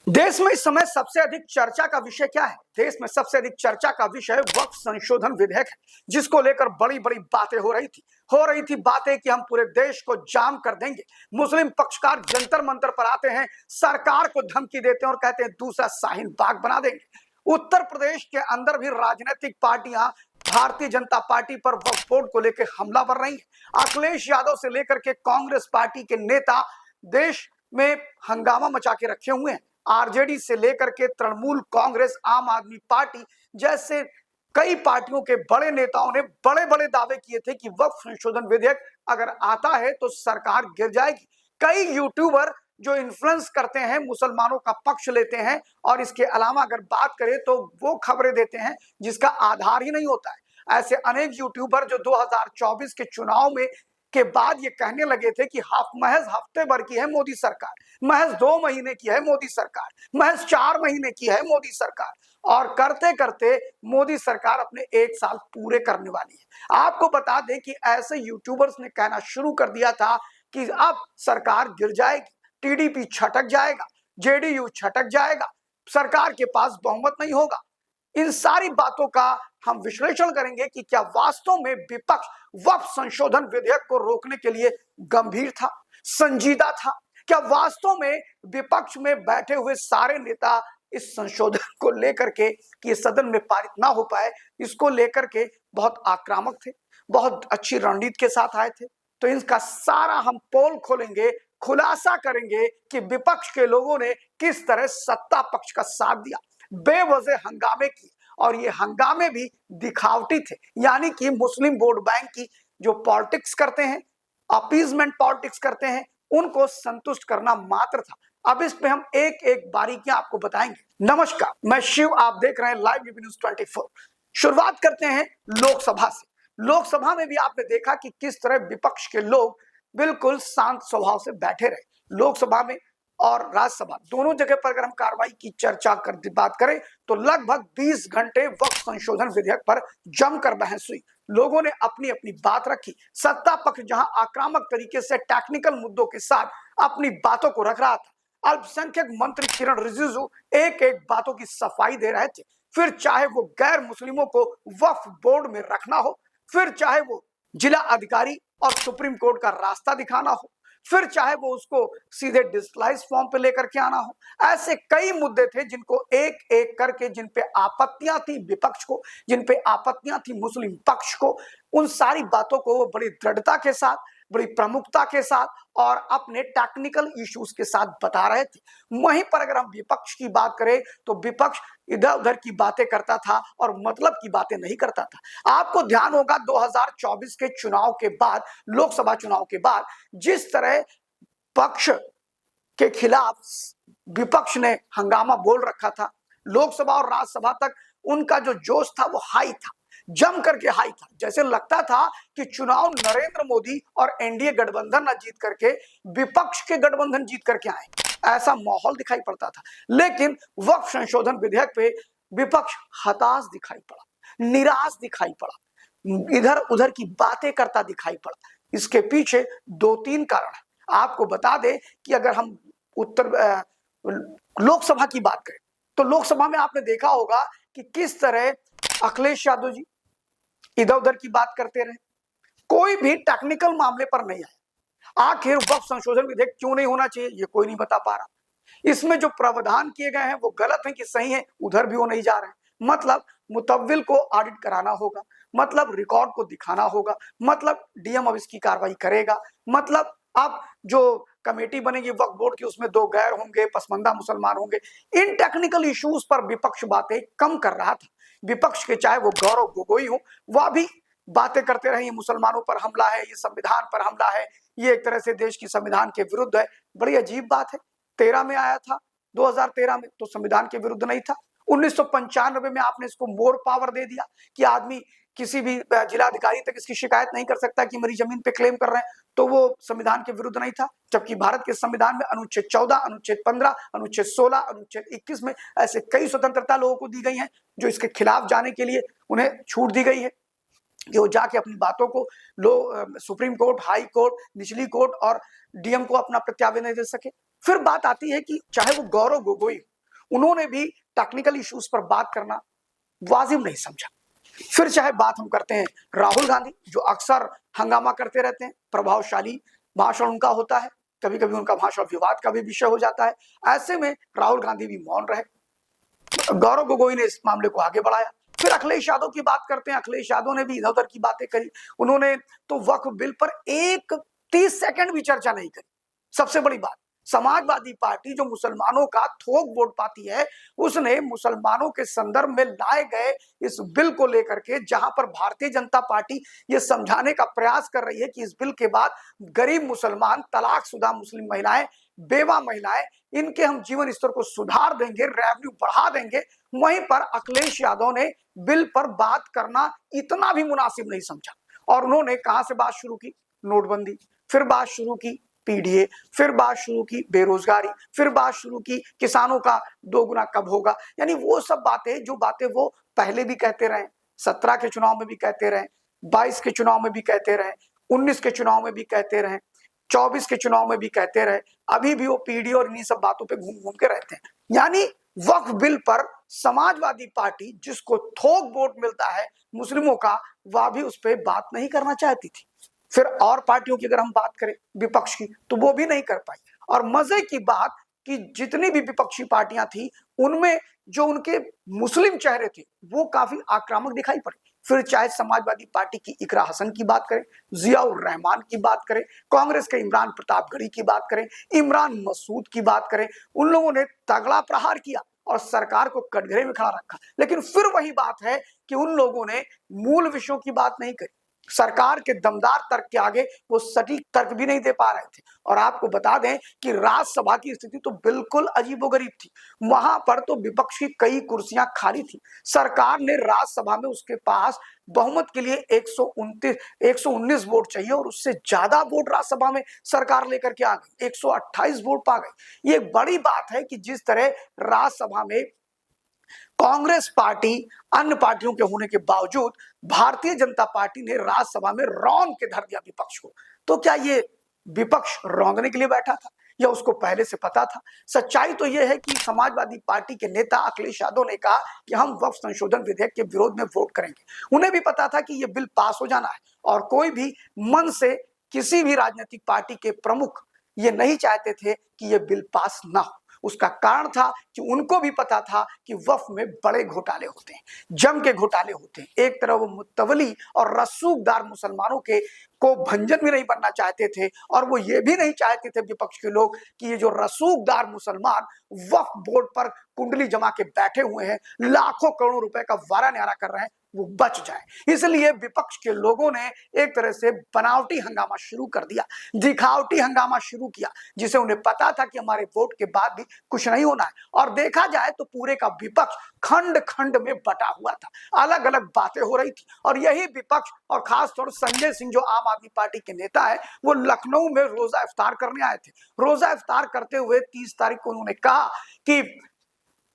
देश में इस समय सबसे अधिक चर्चा का विषय क्या है? देश में सबसे अधिक चर्चा का विषय वक्फ संशोधन विधेयक है, जिसको लेकर बड़ी बड़ी बातें हो रही थी बातें कि हम पूरे देश को जाम कर देंगे। मुस्लिम पक्षकार जंतर मंतर पर आते हैं, सरकार को धमकी देते हैं और कहते हैं दूसरा शाहीन बाग बना देंगे। उत्तर प्रदेश के अंदर भी राजनीतिक पार्टियां भारतीय जनता पार्टी पर वक्फ बोर्ड को लेकर हमलावर रही है। अखिलेश यादव से लेकर के कांग्रेस पार्टी के नेता देश में हंगामा मचा के रखे हुए हैं। आरजेडी से लेकर के तृणमूल कांग्रेस, आम आदमी पार्टी जैसे कई पार्टियों के बड़े नेताओं ने बड़े बड़े दावे किए थे कि वक्फ संशोधन विधेयक अगर आता है तो सरकार गिर जाएगी। कई यूट्यूबर जो इन्फ्लुएंस करते हैं, मुसलमानों का पक्ष लेते हैं और इसके अलावा अगर बात करें तो वो खबरें देते हैं जिसका आधार ही नहीं होता है। ऐसे अनेक यूट्यूबर जो 2024 के चुनाव में के बाद ये कहने लगे थे कि महज हफ्ते भर की है मोदी सरकार, महज 2 महीने की है मोदी सरकार, महज 4 महीने की है मोदी सरकार, और करते करते मोदी सरकार अपने 1 साल पूरे करने वाली है। आपको बता दें कि ऐसे यूट्यूबर्स ने कहना शुरू कर दिया था कि अब सरकार गिर जाएगी, टीडीपी छटक जाएगा, जेडीयू छटक जाएगा, सरकार के पास बहुमत नहीं होगा। इन सारी बातों का हम विश्लेषण करेंगे कि क्या वास्तव में विपक्ष वक्फ संशोधन विधेयक को रोकने के लिए गंभीर था, संजीदा था? क्या वास्तव में विपक्ष में बैठे हुए सारे नेता इस संशोधन को लेकर के कि सदन में पारित ना हो पाए, इसको लेकर के बहुत आक्रामक थे, बहुत अच्छी रणनीति के साथ आए थे? तो इसका सारा हम पोल खोलेंगे, खुलासा करेंगे कि विपक्ष के लोगों ने किस तरह सत्ता पक्ष का साथ दिया, बेवजह हंगामे किए, और ये हंगामे भी दिखावटी थे। यानी कि मुस्लिम वोट बैंक की जो पॉलिटिक्स करते हैं, अपीजमेंट पॉलिटिक्स करते हैं, उनको संतुष्ट करना मात्र था। अब इस पे हम एक एक बारीकियां आपको बताएंगे। नमस्कार, मैं शिव, आप देख रहे हैं लाइव यूपी न्यूज़ 24। शुरुआत करते हैं लोकसभा से। लोकसभा में भी आपने देखा कि किस तरह विपक्ष के लोग बिल्कुल शांत स्वभाव से बैठे रहे। लोकसभा में और राज्यसभा दोनों जगह पर अगर हम कार्रवाई की बात करें तो लगभग 20 घंटे वक्फ संशोधन विधेयक पर जमकर बहस हुई। लोगों ने अपनी अपनी बात रखी। सत्ता पक्ष जहां आक्रामक तरीके से टेक्निकल मुद्दों के साथ अपनी बातों को रख रहा था, अल्पसंख्यक मंत्री किरण रिजिजू एक एक बातों की सफाई दे रहे थे। फिर चाहे वो गैर मुस्लिमों को वक्फ बोर्ड में रखना हो, फिर चाहे वो जिला अधिकारी और सुप्रीम कोर्ट का रास्ता दिखाना हो, फिर चाहे वो उसको सीधे डिस्क्लाइज फॉर्म पे लेकर के आना हो, ऐसे कई मुद्दे थे जिनको एक एक करके, जिन पे आपत्तियां थी विपक्ष को, जिन पे आपत्तियां थी मुस्लिम पक्ष को, उन सारी बातों को वो बड़ी दृढ़ता के साथ, बड़ी प्रमुखता के साथ और अपने टेक्निकल इश्यूज के साथ बता रहे थे। वहीं पर अगर हम विपक्ष की बात करें तो विपक्ष इधर उधर की बातें करता था और मतलब की बातें नहीं करता था। आपको ध्यान होगा 2024 के चुनाव के बाद, लोकसभा चुनाव के बाद, जिस तरह पक्ष के खिलाफ विपक्ष ने हंगामा बोल रखा था, लोकसभा और राज्यसभा तक उनका जो जोश था वो हाई था, जम करके हाई था। जैसे लगता था कि चुनाव नरेंद्र मोदी और एनडीए गठबंधन न जीत करके विपक्ष के गठबंधन जीत करके आए, ऐसा माहौल दिखाई पड़ता था। लेकिन वक्फ संशोधन विधेयक पे विपक्ष हताश दिखाई पड़ा, निराश दिखाई पड़ा, इधर उधर की बातें करता दिखाई पड़ा। इसके पीछे 2-3 कारण है। आपको बता दें कि अगर हम लोकसभा की बात करें तो लोकसभा में आपने देखा होगा कि किस तरह अखिलेश यादव जी इधर उधर की बात करते रहे, कोई भी टेक्निकल मामले पर नहीं आया। आखिर वक्फ संशोधन विधेयक क्यों नहीं होना चाहिए ये कोई नहीं बता पा रहा। इसमें जो प्रावधान किए गए हैं वो गलत है कि सही है, उधर भी वो नहीं जा रहे हैं। मतलब मुतव्विल को ऑडिट कराना होगा, मतलब रिकॉर्ड को दिखाना होगा, मतलब डीएम अब इसकी कार्रवाई करेगा, मतलब अब जो कमेटी बनेगी वक्फ बोर्ड की उसमें 2 गैर होंगे, पसमानदा मुसलमान होंगे। इन टेक्निकल इश्यूज पर विपक्ष बातें कम कर रहा था। विपक्ष के चाहे वो गौरव गोगोई हो, वह भी बातें करते रहे, ये मुसलमानों पर हमला है, ये संविधान पर हमला है, ये एक तरह से देश की संविधान के विरुद्ध है। बड़ी अजीब बात है, 13 में आया था, 2013 में तो संविधान के विरुद्ध नहीं था। 1995 में आपने इसको मोर पावर दे दिया कि आदमी किसी भी जिलाधिकारी तक इसकी शिकायत नहीं कर सकता कि मेरी जमीन पे क्लेम कर रहे हैं, तो वो संविधान के विरुद्ध नहीं था। जबकि भारत के संविधान में अनुच्छेद 14, अनुच्छेद 15, अनुच्छेद 16, अनुच्छेद 21 में ऐसे कई स्वतंत्रता लोगों को दी गई हैं जो इसके खिलाफ जाने के लिए उन्हें छूट दी गई है कि वो जाके अपनी बातों को सुप्रीम कोर्ट, हाई कोर्ट, निचली कोर्ट और डीएम को अपना प्रत्यावेदन दे सके। फिर बात आती है कि चाहे वो गौरव गोगोई, उन्होंने भी टेक्निकल इश्यूज पर बात करना वाजिब नहीं समझा। फिर चाहे बात हम करते हैं राहुल गांधी, जो अक्सर हंगामा करते रहते हैं, प्रभावशाली भाषण उनका होता है, कभी कभी उनका भाषण विवाद का भी विषय हो जाता है। ऐसे में राहुल गांधी भी मौन रहे, गौरव गोगोई ने इस मामले को आगे बढ़ाया। फिर अखिलेश यादव की बात करते हैं, अखिलेश यादव ने भी इधर उधर की बातें करी। उन्होंने तो वक्फ बिल पर 30 सेकंड भी चर्चा नहीं करी। सबसे बड़ी बात, समाजवादी पार्टी जो मुसलमानों का थोक वोट पाती है, उसने मुसलमानों के संदर्भ में लाए गए इस बिल को लेकर के, जहां पर भारतीय जनता पार्टी ये समझाने का प्रयास कर रही है कि इस बिल के बाद गरीब मुसलमान, तलाकशुदा मुस्लिम महिलाएं, बेवा महिलाएं, इनके हम जीवन स्तर को सुधार देंगे, रेवेन्यू बढ़ा देंगे। वहीं पर अखिलेश यादव ने बिल पर बात करना इतना भी मुनासिब नहीं समझा और उन्होंने कहां से बात शुरू की? नोटबंदी, फिर बात शुरू की पीडीए, फिर बात शुरू की बेरोजगारी, फिर बात शुरू की किसानों का दोगुना कब होगा। यानी वो सब बातें, जो बातें वो पहले भी कहते रहे, 17 के चुनाव में भी कहते रहे, 22 के चुनाव में भी कहते रहे, 19 के चुनाव में भी कहते रहे, 24 के चुनाव में भी कहते रहे, अभी भी वो पीडीए और इन्हीं सब बातों पे घूम घूम के रहते हैं। यानी वक्फ बिल पर समाजवादी पार्टी, जिसको थोक वोट मिलता है मुस्लिमों का, वह भी उस पर बात नहीं करना चाहती थी। फिर और पार्टियों की अगर हम बात करें विपक्ष की, तो वो भी नहीं कर पाई। और मजे की बात कि जितनी भी विपक्षी पार्टियां थी, उनमें जो उनके मुस्लिम चेहरे थे वो काफी आक्रामक दिखाई पड़े। फिर चाहे समाजवादी पार्टी की इकरा हसन की बात करें, जियाउर रहमान की बात करें, कांग्रेस के इमरान प्रतापगढ़ी की बात करें, इमरान मसूद की बात करें, उन लोगों ने तगड़ा प्रहार किया और सरकार को कटघरे में खड़ा रखा। लेकिन फिर वही बात है कि उन लोगों ने मूल विषयों की बात नहीं करी। सरकार के दमदार तर्क के आगे वो सटीक तर्क भी नहीं दे पा रहे थे। और आपको बता दें कि राज्यसभा की स्थिति तो बिल्कुल अजीबोगरीब थी। वहां पर तो विपक्ष की कई कुर्सियां खाली थी। सरकार ने राज्यसभा में उसके पास बहुमत के लिए 119 वोट चाहिए और उससे ज्यादा वोट राज्यसभा में सरकार लेकर के आ गई, 128 वोट पा गई। ये बड़ी बात है कि जिस तरह राज्यसभा में कांग्रेस पार्टी अन्य पार्टियों के होने के बावजूद भारतीय जनता पार्टी ने राज्यसभा में रौंद के धर दिया विपक्ष को। तो क्या ये विपक्ष रौंदने के लिए बैठा था या उसको पहले से पता था? सच्चाई तो यह है कि समाजवादी पार्टी के नेता अखिलेश यादव ने कहा कि हम वक्फ संशोधन विधेयक के विरोध में वोट करेंगे। उन्हें भी पता था कि यह बिल पास हो जाना है और कोई भी मन से, किसी भी राजनीतिक पार्टी के प्रमुख ये नहीं चाहते थे कि यह बिल पास ना हो। उसका कारण था कि उनको भी पता था कि वक्फ में बड़े घोटाले होते हैं, जम के घोटाले होते हैं। एक तरफ वो मुत्तवली और रसूखदार मुसलमानों के को भंजन भी नहीं बनना चाहते थे और वो ये भी नहीं चाहते थे विपक्ष के लोग कि ये जो रसूखदार मुसलमान वक्फ बोर्ड पर कुंडली जमा के बैठे हुए हैं, लाखों करोड़ों रुपए का वारा न्यारा कर रहे हैं, वो बच जाए। इसलिए विपक्ष के लोगों ने एक तरह से बनावटी हंगामा शुरू कर दिया, दिखावटी हंगामा शुरू किया, जिसे उन्हें पता था कि हमारे वोट के बाद भी कुछ नहीं होना है। और देखा जाए तो पूरे का विपक्ष खंड खंड में बटा हुआ था, अलग अलग बातें हो रही थी। और यही विपक्ष और खासतौर संजय सिंह जो आम आदमी पार्टी के नेता है, वो लखनऊ में रोजा इफ्तार करने आए थे। रोजा इफ्तार करते हुए 30 तारीख को उन्होंने कहा कि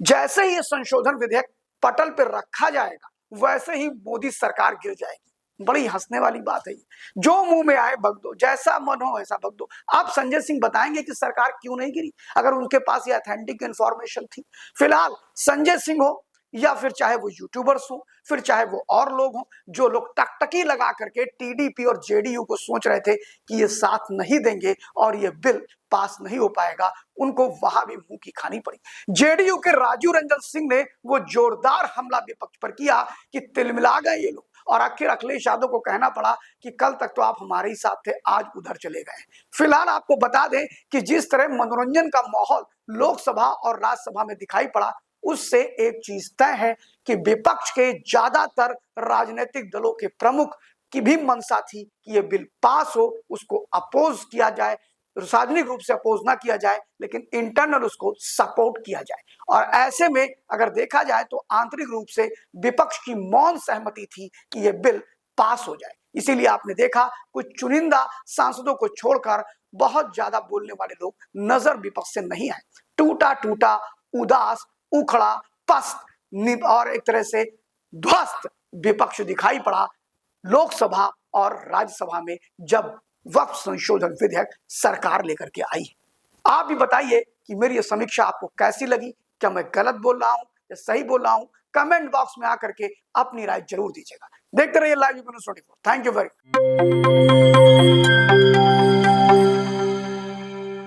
जैसे ही ये संशोधन विधेयक पटल पर रखा जाएगा, वैसे ही मोदी सरकार गिर जाएगी। बड़ी हंसने वाली बात है। जो मुंह में आए बक दो, जैसा मन हो वैसा बक दो। आप संजय सिंह बताएंगे कि सरकार क्यों नहीं गिरी, अगर उनके पास ये ऑथेंटिक इंफॉर्मेशन थी। फिलहाल संजय सिंह हो या फिर चाहे वो यूट्यूबर्स हो, फिर चाहे वो और लोग हो, जो लोग टकटकी लगा करके टीडीपी और जेडीयू को सोच रहे थे कि ये साथ नहीं देंगे और ये बिल पास नहीं हो पाएगा, उनको वहां भी मुंह की खानी पड़ी। जेडीयू के राजीव रंजन सिंह ने वो जोरदार हमला विपक्ष पर किया कि तिलमिला गए ये लोग, और आखिर अखिलेश यादव को कहना पड़ा कि कल तक तो आप हमारे ही साथ थे, आज उधर चले गए। फिलहाल आपको बता दें कि जिस तरह मनोरंजन का माहौल लोकसभा और राज्यसभा में दिखाई पड़ा, उससे एक चीज तय है कि विपक्ष के ज्यादातर राजनीतिक दलों के प्रमुख की भी मंशा थी कि यह बिल पास हो, उसको अपोज किया जाए, सार्वजनिक रूप से अपोज ना किया जाए, लेकिन इंटरनल उसको सपोर्ट किया जाए। और ऐसे में अगर देखा जाए तो आंतरिक रूप से विपक्ष की मौन सहमति थी कि यह बिल पास हो जाए। इसीलिए आपने देखा कुछ चुनिंदा सांसदों को छोड़कर बहुत ज्यादा बोलने वाले लोग नजर विपक्ष से नहीं आए। टूटा टूटा, उदास, उखड़ा, पस्त और एक तरह से ध्वस्त विपक्ष दिखाई पड़ा लोकसभा और राज्यसभा में जब वक्फ संशोधन विधेयक सरकार लेकर के आई। आप भी बताइए कि मेरी यह समीक्षा आपको कैसी लगी, क्या मैं गलत बोल रहा हूं या सही बोल रहा हूं? कमेंट बॉक्स में आकर के अपनी राय जरूर दीजिएगा। देखते रहिए live 24। Thank you very much.